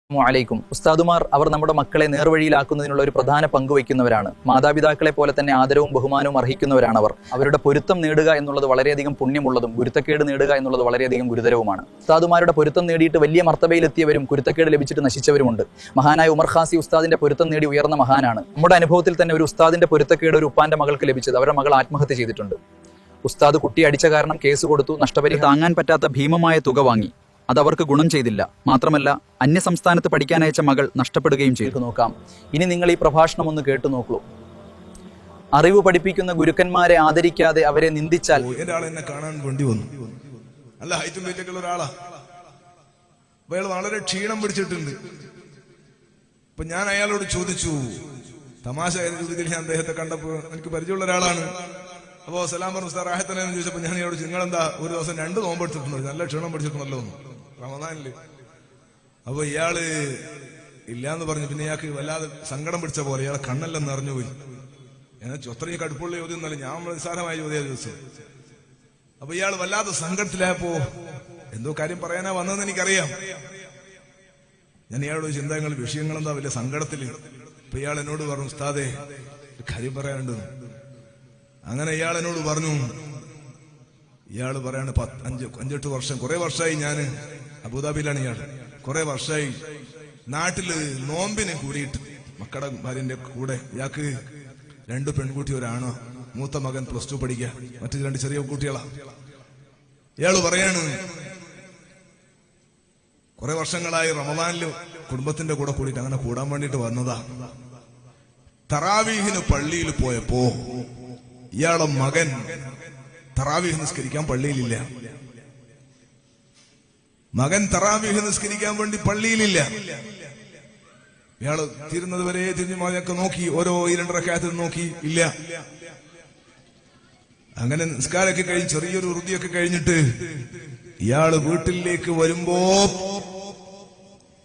അലൈക്കും. ഉസ്താദുമാർ അവർ നമ്മുടെ മക്കളെ നേർവഴിയിലാക്കുന്നതിനുള്ള ഒരു പ്രധാന പങ്ക് വഹിക്കുന്നവരാണ്. മാതാപിതാക്കളെ പോലെ തന്നെ ആദരവും ബഹുമാനവും അർഹിക്കുന്നവരാണ് അവർ. അവരുടെ പൊരുത്തം നേടുക എന്നുള്ളത് വളരെയധികം പുണ്യമുള്ളതും ഗുരുത്തക്കേട് നേടുക എന്നുള്ളത് വളരെയധികം ഗുരുതരവുമാണ്. ഉസ്താദുമാരുടെ പൊരുത്തം നേടിയിട്ട് വലിയ മർത്തബയിലെത്തിയവരും കുരുത്തക്കേട് ലഭിച്ചിട്ട് നശിച്ചവരുമുണ്ട്. മഹാനായ ഉമർ ഖാസി ഉസ്താദിന്റെ പൊരുത്തം നേടി ഉയർന്ന മഹാനാണ്. നമ്മുടെ അനുഭവത്തിൽ തന്നെ ഒരു ഉസ്താദിന്റെ പൊരുത്തക്കേട് ഒരു ഉപ്പാന്റെ മകൾക്ക് ലഭിച്ചത്. അവരുടെ മകൾ ആത്മഹത്യ ചെയ്തിട്ടുണ്ട്. ഉസ്താദ് കുട്ടി അടിച്ച കാരണം കേസ് കൊടുത്തു, നഷ്ടപരിഹാരം താങ്ങാൻ പറ്റാത്ത ഭീമമായ തുക വാങ്ങി. അതവർക്ക് ഗുണം ചെയ്തില്ല. മാത്രമല്ല അന്യ സംസ്ഥാനത്ത് പഠിക്കാനയച്ച മകൾ നഷ്ടപ്പെടുകയും ചെയ്തു. നോക്കാം, ഇനി നിങ്ങൾ ഈ പ്രഭാഷണം ഒന്ന് കേട്ടു നോക്കൂ. അറിവ് പഠിപ്പിക്കുന്ന ഗുരുക്കന്മാരെ ആദരിക്കാതെ അവരെ നിന്ദിച്ചാൽ എന്നെ കാണാൻ വേണ്ടി വന്നു. നല്ല ഹൈറ്റും വെയിറ്റൊക്കെയുള്ള ഒരാളാ. അയാൾ വളരെ ക്ഷീണം പിടിച്ചിട്ടുണ്ട്. അപ്പൊ ഞാൻ അയാളോട് ചോദിച്ചു, തമാശ രീതിയിൽ ഞാൻ അദ്ദേഹത്തെ കണ്ടപ്പോ എനിക്ക് പരിചയമുള്ള ഒരാളാണ്. അപ്പോ സലാം പറഞ്ഞു, ഉസ്താദ് റാഹത്തനെന്ന് ചോദിച്ചപ്പോ ഞാൻ ഇയാളോട് നിങ്ങളെന്താ ഒരു ദിവസം 2 നോമ്പ് എടുത്തിട്ടുണ്ടോ? നല്ല ക്ഷീണം പിടിച്ചിട്ടുണ്ടല്ലോ റമദാനില്. അപ്പൊ ഇയാള് ഇല്ലാന്ന് പറഞ്ഞു. പിന്നെ ഇയാൾക്ക് വല്ലാതെ സങ്കടം പിടിച്ച പോലെ ഇയാളെ കണ്ണെല്ലാം നിറഞ്ഞുപോയി. ഞാൻ അത്രയും കടുപ്പുള്ള ചോദ്യം ഒന്നല്ല, ഞാൻ നിസ്സാരമായ ചോദ്യം ചോദിച്ചു. അപ്പൊ ഇയാൾ വല്ലാതെ സങ്കടത്തിലായപ്പോ എന്തോ കാര്യം പറയാനാ വന്നതെന്ന് എനിക്കറിയാം. ഞാൻ ഇയാളോട് ചിന്ത വിഷയങ്ങളെന്താ വലിയ സങ്കടത്തില്. അപ്പൊ ഇയാൾ എന്നോട് പറഞ്ഞു, ഉസ്താദേ കാര്യം പറയാനുണ്ട്. അങ്ങനെ ഇയാൾ എന്നോട് പറഞ്ഞു, ഇയാള് പറയാണ് 5-8 വർഷം, കുറെ വർഷമായി ഞാൻ അബുദാബിയിലാണ്. ഇയാൾ കുറെ വർഷമായി നാട്ടില് നോമ്പിന് കൂടിയിട്ട് മക്കളുടെ ഭാര്യന്റെ കൂടെ. ഇയാൾക്ക് 2 പെൺകുട്ടി ഒരാണോ. മൂത്ത മകൻ +2 പഠിക്കുക, മറ്റു 2 ചെറിയ കുട്ടികളാ. ഇയാള് പറയാണ്, കുറെ വർഷങ്ങളായി റമദാനില് കുടുംബത്തിന്റെ കൂടെ കൂടിയിട്ട് അങ്ങനെ കൂടാൻ വേണ്ടിട്ട് വന്നതാ. തറാവീഹിന് പള്ളിയിൽ പോയപ്പോ ഇയാളെ മകൻ തറാവീഹ് നിസ്കരിക്കാൻ പള്ളിയിലില്ല. മകൻ തറാവീഹ് നിസ്കരിക്കാൻ വേണ്ടി പള്ളിയിലില്ല. ഇയാള് തീരുന്നത് വരെ തിരിഞ്ഞുമാതിയൊക്കെ നോക്കി, ഓരോ 2 റക്അത്ത് നോക്കി, ഇല്ല. അങ്ങനെ നിസ്കാരമൊക്കെ കഴിഞ്ഞ് ചെറിയൊരു ഉറുദിയൊക്കെ കഴിഞ്ഞിട്ട് ഇയാള് വീട്ടിലേക്ക് വരുമ്പോ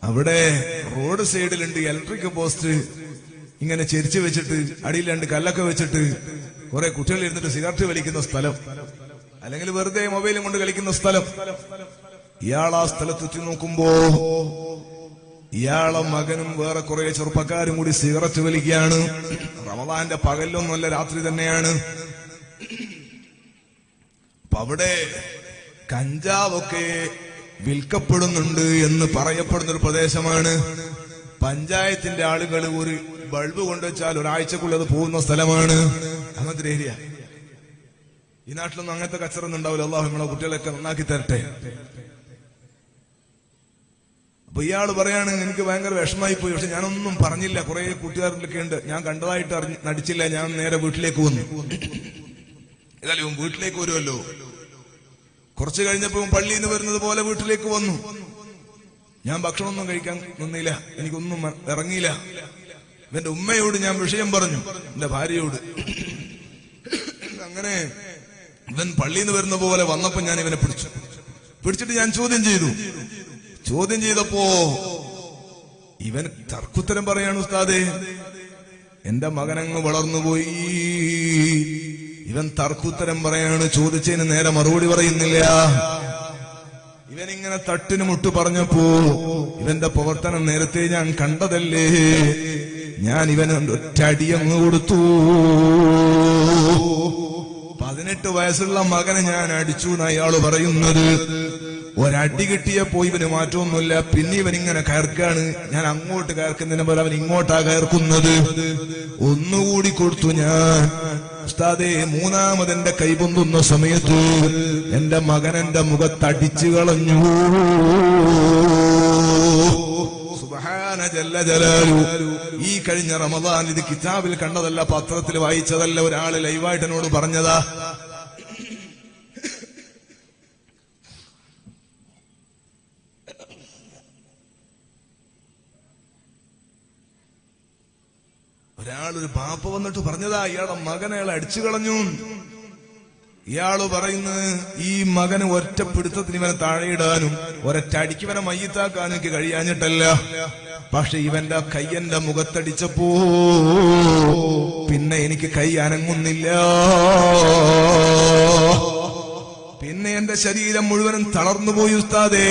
അവിടെ റോഡ് സൈഡിലുണ്ട് ഇലക്ട്രിക് പോസ്റ്റ് ഇങ്ങനെ ചെരിച്ചു വെച്ചിട്ട് അടിയിൽ 2 കല്ലൊക്കെ വെച്ചിട്ട് കുറെ കുട്ടികൾ ഇരുന്നിട്ട് സിഗരറ്റ് വലിക്കുന്ന സ്ഥലം, അല്ലെങ്കിൽ വെറുതെ മൊബൈലും കൊണ്ട് കളിക്കുന്ന സ്ഥലം. ഇയാൾ ആ സ്ഥലത്തെത്തി നോക്കുമ്പോ ഇയാളെ മകനും വേറെ കുറെ ചെറുപ്പക്കാരും കൂടി സിഗരറ്റ് വലിക്കുകയാണ്. റമദാന്റെ പകലൊന്നുമല്ല, രാത്രി തന്നെയാണ്. അപ്പൊ അവിടെ കഞ്ചാവൊക്കെ വിൽക്കപ്പെടുന്നുണ്ട് എന്ന് പറയപ്പെടുന്ന ഒരു പ്രദേശമാണ്. പഞ്ചായത്തിന്റെ ആളുകൾ ഒരു ബൾബ് കൊണ്ടുവച്ചാൽ ഒരാഴ്ചക്കുള്ളിൽ അത് പോകുന്ന സ്ഥലമാണ്. അങ്ങനത്തെ ഏരിയ. ഈ നാട്ടിലൊന്നും അങ്ങനത്തെ കച്ചറൊന്നും ഉണ്ടാവില്ല. അള്ളാഹു നമ്മളെ കുട്ടികളൊക്കെ നന്നാക്കി തരട്ടെ. അപ്പൊ ഇയാള് പറയാണ്, എനിക്ക് ഭയങ്കര വിഷമായി പോയി, പക്ഷെ ഞാനൊന്നും പറഞ്ഞില്ല. കുറെ കൂട്ടുകാരിലൊക്കെ ഉണ്ട്, ഞാൻ കണ്ടതായിട്ട് നടിച്ചില്ല. ഞാൻ നേരെ വീട്ടിലേക്ക് വന്നു. ഏതായാലും വീട്ടിലേക്ക് വരുമല്ലോ. കുറച്ചു കഴിഞ്ഞപ്പോ പള്ളിയിൽ നിന്ന് വരുന്നത് പോലെ വീട്ടിലേക്ക് വന്നു. ഞാൻ ഭക്ഷണമൊന്നും കഴിക്കാൻ നിന്നില്ല, എനിക്കൊന്നും ഇറങ്ങിയില്ല. എന്റെ ഉമ്മയോട് ഞാൻ വിഷയം പറഞ്ഞു, എന്റെ ഭാര്യയോട്. അങ്ങനെ ഇവൻ പള്ളിയിൽ നിന്ന് വരുന്ന പോലെ വന്നപ്പോ ഞാൻ ഇവനെ പിടിച്ചിട്ട് ഞാൻ ചോദ്യം ചെയ്തു. ചോദ്യം ചെയ്തപ്പോ ഇവൻ തർക്കുത്തരം പറയാണ്, ഉസ്താദേ എന്റെ മകനങ്ങ് വളർന്നുപോയി. ഇവൻ തർക്കുത്തരം പറയാണ്, ചോദിച്ചതിന് നേരെ മറുപടി പറയുന്നില്ല. ഇവനിങ്ങനെ തട്ടിന് മുട്ട് പറഞ്ഞപ്പോ ഇവന്റെ പ്രവർത്തനം നേരത്തെ ഞാൻ കണ്ടതല്ലേ. ഞാൻ ഇവന് ഒറ്റടിയങ്ങ് കൊടുത്തു. 18 വയസ്സുള്ള മകനെ ഞാൻ അടിച്ചു എന്ന് അയാള് പറയുന്നത്. ഒരടി കിട്ടിയപ്പോ ഇവന് മാറ്റമൊന്നുമില്ല. പിന്നെ ഇവനിങ്ങനെ കയർക്കാണ്. ഞാൻ അങ്ങോട്ട് കയർക്കുന്നതിന് പോലെ അവൻ ഇങ്ങോട്ടാ കയർക്കുന്നത്. ഒന്നുകൂടി കൊടുത്തു ഞാൻ. ഉസ്താദേ, 3ാമതെന്റെ കൈപൊന്തുന്ന സമയത്ത് എന്റെ മകൻ എന്റെ മുഖത്തടിച്ചു കളഞ്ഞു. സുബ്ഹാന ജല്ല ജലാലു. ഈ കഴിഞ്ഞ റമദാൻ ഇത് കിതാബിൽ കണ്ടതല്ല, പത്രത്തിൽ വായിച്ചതല്ല, ഒരാള് ലൈവായിട്ട് എന്നോട് പറഞ്ഞതാ. ഒരാളൊരു പാപ്പ വന്നിട്ട് പറഞ്ഞതാ, ഇയാളുടെ മകനെ അയാൾ അടിച്ചു കളഞ്ഞു. ഇയാള് പറയുന്നത്, ഈ മകന് ഒറ്റപ്പിടുത്തത്തിന് ഇവനെ താഴെയിടാനും ഒരൊറ്റടിക്ക് ഇവനെ മയ്യത്താക്കാനും എനിക്ക് കഴിയാഞ്ഞിട്ടല്ല. പക്ഷെ ഇവന്റെ കയ്യന്റെ മുഖത്തടിച്ചപ്പോ പിന്നെ എനിക്ക് കൈ അനങ്ങുന്നില്ല. പിന്നെ എന്റെ ശരീരം മുഴുവനും തളർന്നുപോയി ഉസ്താദേ.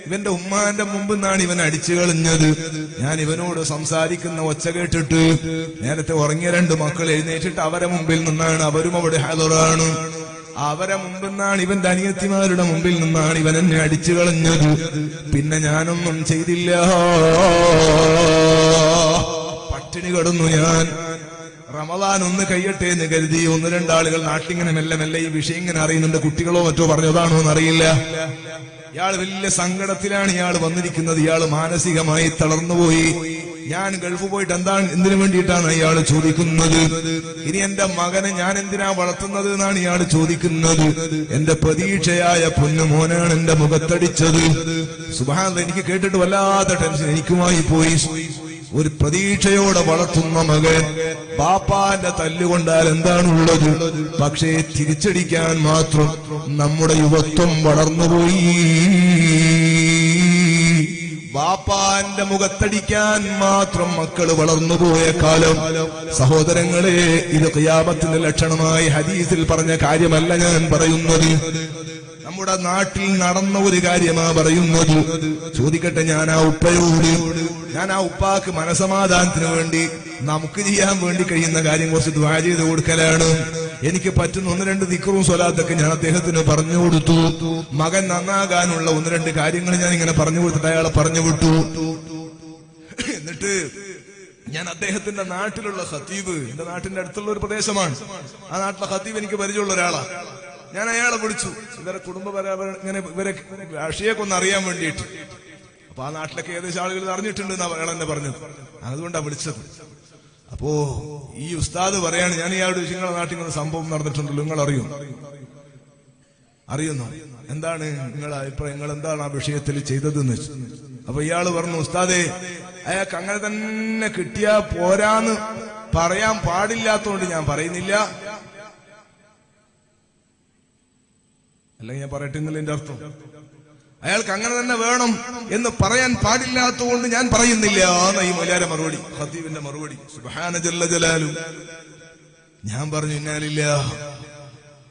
ഇവന്റെ ഉമ്മാന്റെ മുമ്പ് നിന്നാണ് ഇവൻ അടിച്ചു കളഞ്ഞത്. ഞാൻ ഇവനോട് സംസാരിക്കുന്ന ഒച്ച കേട്ടിട്ട് നേരത്തെ ഉറങ്ങിയ 2 മക്കൾ എഴുന്നേറ്റിട്ട് അവരെ മുമ്പിൽ നിന്നാണ്, അവരും അവിടെ ഹാജറാണ്, അവരെ മുമ്പിൽ നിന്നാണ്, ഇവന്റെ അനിയത്തിമാരുടെ മുമ്പിൽ നിന്നാണ് ഇവൻ എന്നെ അടിച്ചു കളഞ്ഞത്. പിന്നെ ഞാനൊന്നും ചെയ്തില്ല, പട്ടിണി കിടന്നു. ഞാൻ റമദാൻ ഒന്ന് കഴിയട്ടെ എന്ന് കരുതി 1-2 ആളുകൾ നാട്ടിങ്ങനെ മെല്ലെ മെല്ലെ ഈ വിഷയം ഇങ്ങനെ അറിയുന്നുണ്ട്. കുട്ടികളോ മറ്റോ പറഞ്ഞതാണോ എന്നറിയില്ല. ഇയാൾ വലിയ സങ്കടത്തിലാണ് ഇയാൾ വന്നിരിക്കുന്നത്. ഇയാൾ മാനസികമായി തളർന്നുപോയി. ഞാൻ ഗൾഫ് പോയിട്ട് എന്തിനു വേണ്ടിയിട്ടാണ് ഇയാൾ ചോദിക്കുന്നത്. ഇനി എന്റെ മകനെ ഞാൻ എന്തിനാ വളർത്തുന്നത് എന്നാണ് ഇയാൾ ചോദിക്കുന്നത്. എന്റെ പ്രതീക്ഷയായ പൊന്നുമോനാണ് എന്റെ മുഖത്തടിച്ചത്. സുബ്ഹാനല്ലാഹ്, എനിക്ക് കേട്ടിട്ട് വല്ലാത്ത ടെൻഷൻ എനിക്കുമായി പോയി. ഒരു പ്രതീക്ഷയോടെ വളർത്തുന്ന മകൻ ബാപ്പാന്റെ തല്ലുകൊണ്ടാൽ എന്താണുള്ളത്? പക്ഷേ തിരിച്ചടിക്കാൻ മാത്രം നമ്മുടെ യുവത്വം വളർന്നുപോയി. ബാപ്പാന്റെ മുഖത്തടിക്കാൻ മാത്രം മക്കള് വളർന്നുപോയ കാലം. സഹോദരങ്ങളെ, ഇത് ഖിയാമത്തിന്റെ ലക്ഷണമായി ഹദീസിൽ പറഞ്ഞ കാര്യമല്ല ഞാൻ പറയുന്നത്. നമ്മുടെ നാട്ടിൽ നടന്ന ഒരു കാര്യമാ പറയുന്നത്. ചോദിക്കട്ടെ, ഞാൻ ആ ഉപ്പയോട്, ഞാൻ ആ ഉപ്പാക്ക് മനസമാധാനത്തിന് വേണ്ടി നമുക്ക് ചെയ്യാൻ വേണ്ടി കഴിയുന്ന കാര്യം കുറച്ച് ദുആ ചെയ്ത് കൊടുക്കലാണ്. എനിക്ക് പറ്റുന്ന 1-2 ദിക്റും സ്വലാത്തൊക്കെ ഞാൻ അദ്ദേഹത്തിന് പറഞ്ഞു കൊടുത്തു. മകൻ നന്നാകാനുള്ള 1-2 കാര്യങ്ങൾ ഞാൻ ഇങ്ങനെ പറഞ്ഞു കൊടുത്തിട്ട് അയാളെ പറഞ്ഞു വിട്ടു. എന്നിട്ട് ഞാൻ അദ്ദേഹത്തിന്റെ നാട്ടിലുള്ള ഖത്തീബ്, എന്റെ നാട്ടിന്റെ അടുത്തുള്ള ഒരു പ്രദേശമാണ്, ആ നാട്ടിലെ ഖത്തീബ് എനിക്ക് പരിചയമുള്ള ഒരാളാണ്. ഞാൻ അയാളെ വിളിച്ചു, ഇവരെ ഇങ്ങനെ ഇവരെ രാഷ്ട്രീയമൊക്കെ ഒന്ന് അറിയാൻ വേണ്ടിയിട്ട്. അപ്പൊ ആ നാട്ടിലൊക്കെ ഏകദേശം ആളുകൾ അറിഞ്ഞിട്ടുണ്ട് എന്നാ അയാൾ എന്നെ പറഞ്ഞത്. അതുകൊണ്ടാണ് വിളിച്ചത്. അപ്പോ ഈ ഉസ്താദ് പറയാണ്, ഞാൻ ഇയാളുടെ നിങ്ങളുടെ നാട്ടിൽ ഇങ്ങനെ സംഭവം നടന്നിട്ടുണ്ടല്ലോ, നിങ്ങൾ അറിയുന്നു, എന്താണ് നിങ്ങളുടെ അഭിപ്രായം, നിങ്ങൾ എന്താണ് ആ വിഷയത്തിൽ ചെയ്തതെന്ന് വെച്ചു. അപ്പൊ ഇയാള് പറഞ്ഞു, ഉസ്താദേ, അയാൾക്ക് അങ്ങനെ തന്നെ കിട്ടിയാ പോരാന്ന് പറയാൻ പാടില്ലാത്തോണ്ട് ഞാൻ പറയുന്നില്ല. അല്ലെങ്കിൽ ഞാൻ പറയട്ടെ എന്നല്ല എന്റെ അർത്ഥം. അയാൾക്ക് അങ്ങനെ തന്നെ വേണം എന്ന് പറയാൻ പാടില്ലാത്തതുകൊണ്ട് ഞാൻ പറയുന്നില്ല എന്ന ഈ മൊലാരെ മറുപടി, ഖത്തീബിന്റെ മറുപടി. സുബ്ഹാന ജല്ല ജലാലു. ഞാൻ പറഞ്ഞു, ഇന്നാലില്ല,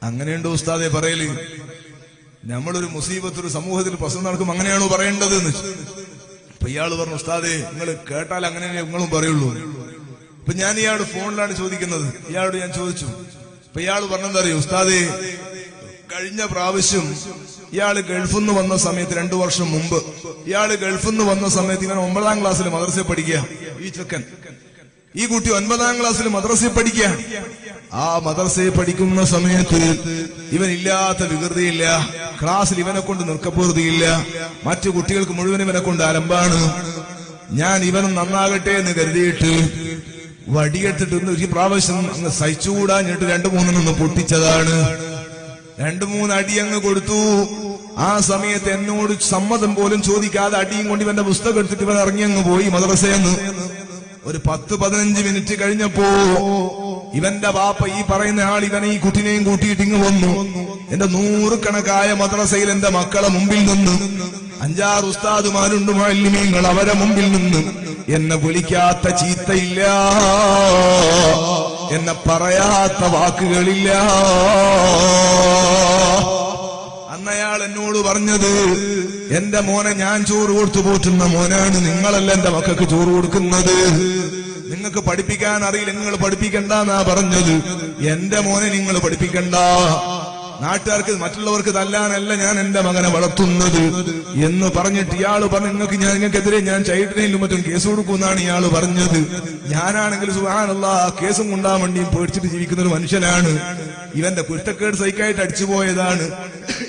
അങ്ങനെയുണ്ടോ ഉസ്താദെ പറയല്? നമ്മളൊരു മുസീബത്ത് ഒരു സമൂഹത്തിൽ പ്രശ്നം നടക്കും, അങ്ങനെയാണോ പറയേണ്ടത് എന്ന്. അപ്പൊ ഇയാള് പറഞ്ഞു, ഉസ്താദെ, നിങ്ങൾ കേട്ടാൽ അങ്ങനെ നിങ്ങളും പറയുള്ളൂ. അപ്പൊ ഞാൻ ഇയാളോട് ഫോണിലാണ് ചോദിക്കുന്നത്. ഇയാളോട് ഞാൻ ചോദിച്ചു. അപ്പൊ ഇയാള് പറഞ്ഞെന്തറിയോ, ഉസ്താദെ, കഴിഞ്ഞ പ്രാവശ്യം ഇയാള് ഗൾഫിൽ നിന്ന് വന്ന സമയത്ത് 2 വർഷം മുമ്പ് ഇയാള് ഗൾഫിൽ നിന്ന് വന്ന സമയത്ത് ഇവൻ 9ാം ക്ലാസ്സിൽ മദ്രസയിൽ പഠിക്കുക. ഈ ചെക്കൻ, ഈ കുട്ടി 9ാം ക്ലാസ്സിൽ മദ്രസയിൽ പഠിക്കുക. ആ മദ്രസയിൽ പഠിക്കുന്ന സമയത്ത് ഇവനില്ലാത്ത വികൃതിയില്ല, ക്ലാസ്സിൽ ഇവനെ കൊണ്ട് നിർക്കപ്പൂർത്തിയില്ല, മറ്റു കുട്ടികൾക്ക് മുഴുവൻ ഇവനെ കൊണ്ട് അലമ്പാണ്. ഞാൻ ഇവനും നന്നാകട്ടെ എന്ന് കരുതിയിട്ട് വടിയെടുത്തിട്ട് ഈ പ്രാവശ്യം അങ്ങ് സഹിച്ചുകൂടാഞ്ഞിട്ട് 2-3 പൊട്ടിച്ചതാണ്. 2-3 അടി അങ്ങ് കൊടുത്തു. ആ സമയത്ത് എന്നോട് സമ്മതം പോലും ചോദിക്കാതെ അടിയും കൊണ്ട് ഇവന്റെ പുസ്തകം എടുത്തിട്ട് ഇവൻ ഇറങ്ങി അങ്ങ് പോയി മദ്രസയെന്ന്. ഒരു 10-15 മിനിറ്റ് കഴിഞ്ഞപ്പോ ഇവന്റെ ബാപ്പ, ഈ പറയുന്ന ആൾ, ഇവനെ ഈ കുട്ടിനെയും കൂട്ടിയിട്ട് ഇങ്ങ് വന്നു. എന്റെ 100 കണക്കായ മദ്രസയിൽ എന്റെ മക്കളെ മുമ്പിൽ നിന്ന് 5-6 ഉസ്താദുമാരുണ്ട്, മുഅല്ലിമീങ്ങൾ, അവരെ മുമ്പിൽ നിന്ന് എന്നെ വിളിക്കാത്ത ചീത്തയില്ല, എന്നെ പറയാത്ത വാക്കുകളില്ല. അന്നയാൾ എന്നോട് പറഞ്ഞത്, എന്റെ മോനെ ഞാൻ ചോറ് കൊടുത്തു പോറ്റുന്ന മോനാണ്, നിങ്ങളല്ല എന്റെ മക്കൾക്ക് ചോറ് കൊടുക്കുന്നത്, നിങ്ങൾക്ക് പഠിപ്പിക്കാൻ അറിയില്ല, നിങ്ങൾ പഠിപ്പിക്കണ്ടെന്നാ പറഞ്ഞത്. എന്റെ മോനെ നിങ്ങൾ പഠിപ്പിക്കണ്ട, നാട്ടുകാർക്ക് മറ്റുള്ളവർക്ക് തല്ലാനല്ല ഞാൻ എന്റെ മകനെ വളർത്തുന്നത് എന്ന് പറഞ്ഞിട്ട് ഇയാള് പറഞ്ഞു, നിങ്ങൾക്കെതിരെ ഞാൻ ചൈൽഡ് ലൈനിലും മറ്റും കേസ് കൊടുക്കുമെന്നാണ് ഇയാള് പറഞ്ഞത്. ഞാനാണെങ്കിൽ സുബ്ഹാനല്ലാഹ് കേസും കൊണ്ടാൻ വേണ്ടിയും പേടിച്ചിട്ട് ജീവിക്കുന്ന ഒരു മനുഷ്യനാണ്. ഇവന്റെ കുരുത്തക്കേട് സൈക്കായിട്ട് അടിച്ചുപോയതാണ്.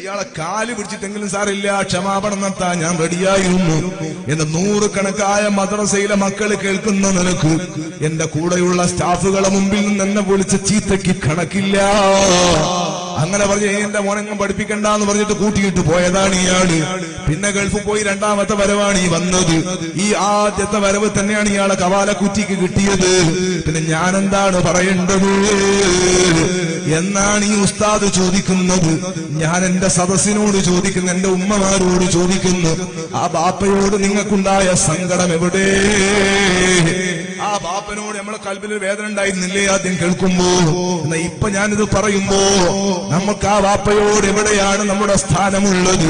ഇയാളെ കാല് പിടിച്ചിട്ടെങ്കിലും സാറില്ല, ക്ഷമാപണം നടത്താൻ ഞാൻ റെഡിയായിരുന്നു എന്ന് 100 കണക്കായ മദ്രസയിലെ മക്കള് കേൾക്കുന്ന നിലക്ക് എന്റെ കൂടെയുള്ള സ്റ്റാഫുകളെ മുമ്പിൽ നിന്ന് എന്നെ വിളിച്ച ചീത്തയ്ക്ക് കണക്കില്ല. അങ്ങനെ പറഞ്ഞ് എന്റെ മോനെങ്ങും പഠിപ്പിക്കണ്ടെന്ന് പറഞ്ഞിട്ട് കൂട്ടിയിട്ട് പോയതാണ് ഇയാള്. പിന്നെ ഗൾഫിൽ പോയി 2ാമത്തെ വരവാണ് ഈ വന്നത്. ഈ ആദ്യത്തെ വരവ് തന്നെയാണ് ഇയാളെ കവാല കുറ്റിക്ക് കിട്ടിയത്. പിന്നെ ഞാൻ എന്താണ് പറയേണ്ടത് എന്നാണ് ഈ ഉസ്താദ് ചോദിക്കുന്നത്. ഞാൻ എന്റെ സദസ്സിനോട് ചോദിക്കുന്നു, എന്റെ ഉമ്മമാരോട് ചോദിക്കുന്നു, ആ ബാപ്പയോട് നിങ്ങൾക്കുണ്ടായ സങ്കടം എവിടെ? ആ ബാപ്പനോട് നമ്മളെ കൽബിൽ വേദന ഉണ്ടായിരുന്നില്ലേ ആദ്യം കേൾക്കുമ്പോ? എന്നാ ഇപ്പൊ ഞാനിത് പറയുമ്പോ നമുക്ക് ആ ബാപ്പയോട് എവിടെയാണ് നമ്മുടെ സ്ഥാനമുള്ളത്?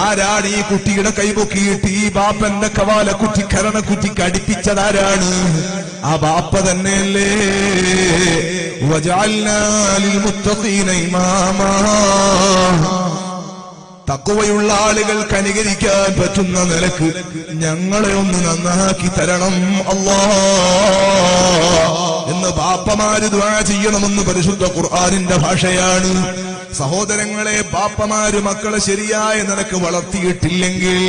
ആരാണ് ഈ കുട്ടിയുടെ കൈപൊക്കിയിട്ട് ഈ ബാപ്പന്റെ കവാല കുറ്റി കരണക്കുറ്റിക്ക് അടിപ്പിച്ചതാരാണ്? ആ ബാപ്പ തന്നെയല്ലേ? വജഅൽനാ ലിൽമുത്തഖീന ഇമാമാ, തഖ്വയുള്ള ആളുകൾക്ക് അനുകരിക്കാൻ പറ്റുന്ന നിലക്ക് ഞങ്ങളെ ഒന്ന് നന്നാക്കി തരണം അല്ലാഹ് എന്ന് ബാപ്പമാര് ദുആ ചെയ്യണമെന്ന് പരിശുദ്ധ ഖുർആനിന്റെ ഭാഷയാണ്. സഹോദരങ്ങളെ, ബാപ്പമാര് മക്കളെ ശരിയായ നിലക്ക് വളർത്തിയിട്ടില്ലെങ്കിൽ,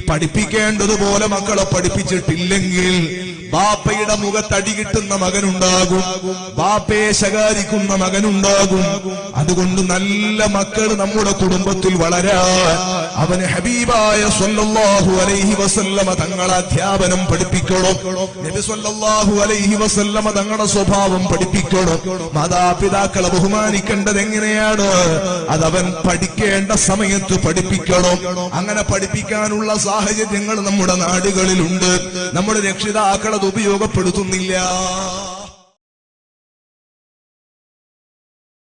പഠിപ്പിക്കേണ്ടതുപോലെ മക്കളെ പഠിപ്പിച്ചിട്ടില്ലെങ്കിൽ ബാപ്പയുടെ മുഖത്തടി കിട്ടുന്ന മകനുണ്ടാകും, ബാപ്പയെ ശകാരിക്കുന്ന മകനുണ്ടാകും. അതുകൊണ്ട് നല്ല മക്കൾ നമ്മുടെ കുടുംബത്തിൽ വളരാൻ അവന് ഹബീബായ സ്വല്ലല്ലാഹു അലൈഹി വസല്ലമ തങ്ങളെ അധ്യാപനം പഠിപ്പിക്കണം. നബി സ്വല്ലല്ലാഹു അലൈഹി വസല്ലമ തങ്ങളുടെ സ്വഭാവം പഠിപ്പിക്കണം. മാതാപിതാക്കളെ ബഹുമാനിക്കേണ്ടത് എങ്ങനെയാണ് അതവൻ പഠിക്കേണ്ട സമയത്ത് പഠിപ്പിക്കണം. അങ്ങനെ പഠിപ്പിക്കാനുള്ള സാഹചര്യങ്ങൾ നമ്മുടെ നാടുകളിലുണ്ട്. നമ്മുടെ രക്ഷിതാക്കളത് ഉപയോഗപ്പെടുത്തുന്നില്ല.